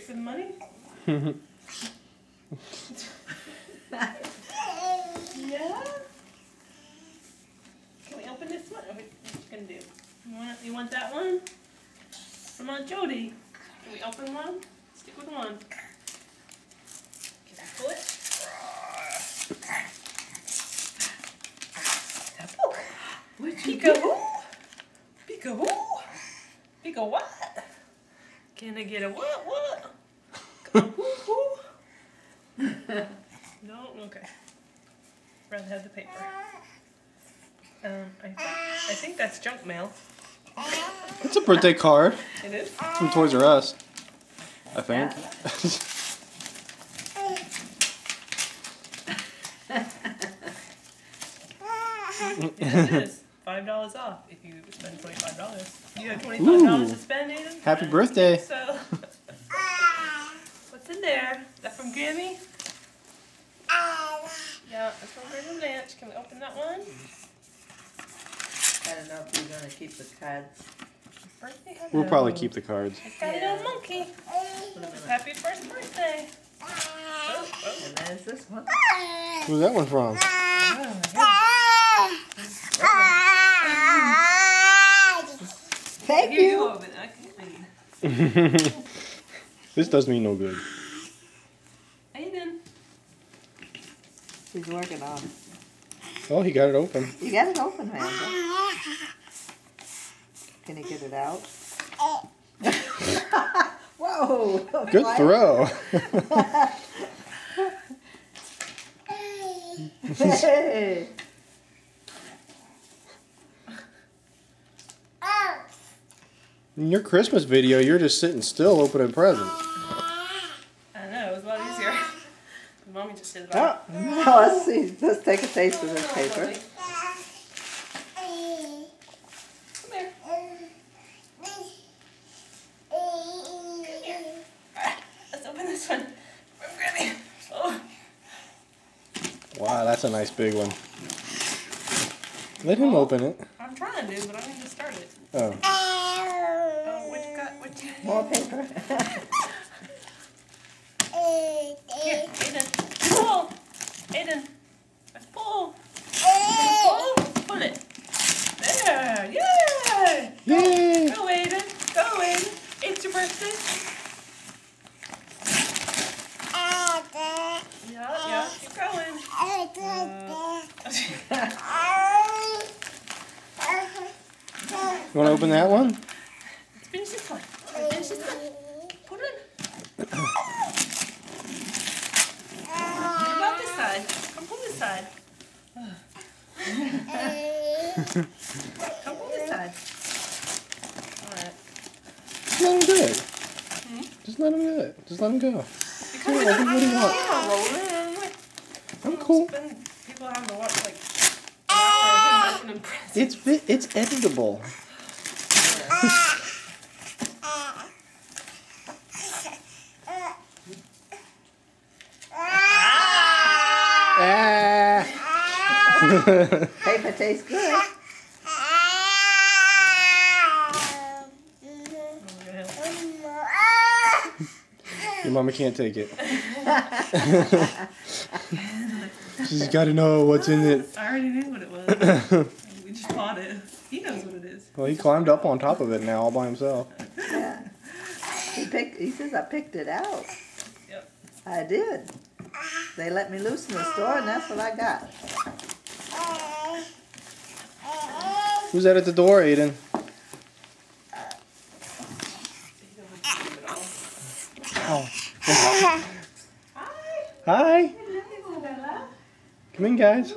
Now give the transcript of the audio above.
for the money? Yeah? Can we open this one? What are you gonna do? You want that one? From Aunt Jody. Can we open one? Stick with one. Can I pull it? Peekaboo! Peekaboo! Peeka what? Can I get a what? What? Come on, whoo, whoo. No? Okay. Rather have the paper. I think that's junk mail. It's a birthday card. It is? From Toys R Us, I think. It is. $5 off if you spend $25. You have $25 to spend, Aiden? Happy birthday. So, what's in there? Is that from Grammy? Yeah, that's from Grammy Blanche. Can we open that one? I don't know if you're going to keep the cards. Birthday hello. We'll probably keep the cards. It's got a little monkey. Happy first birthday. And there's this one. Where's that one from? Thank Here, you. you open it. I can clean. This does me no good. Aiden. He's working on it. Oh, he got it open. You got it open, Amanda. Can you get it out? Whoa! Good throw. Hey. In your Christmas video, you're just sitting still opening presents. I know, it was a lot easier. Mommy just did that. Ah. Now let's see. Let's take a taste of this paper. Come here. Let's open this one. From Grammy. Oh. Wow, that's a nice big one. Let him open it. I'm trying to, but I need to start it. Oh. Oh, what you got? What you More paper. Here, Aiden. Pull! Aiden. Let's pull. Pull. Pull it. There. Yay! Yay! Go, Aiden. Go, Aiden. It's your birthday. Yeah, keep going. You want to open that one? Let's finish this one. Finish this one. Put it in. What about this side? Come pull this side. Come pull this side. Alright. Just let him do it. Just let him do it. Just let him go. Because What do you want? I'm cool. People have to watch like an hour of him opening presents. It's editable. Paper tastes good. Your mama can't take it. She's got to know what's in it. I already knew what it was. We just bought it. He knows what it is. Well, he climbed up on top of it now all by himself. Yeah. He says I picked it out. Yep. I did. They let me loose in the store, and that's what I got. Who's that at the door, Aiden? Oh. Hi. Hi. Hello, Bella. Come in, guys.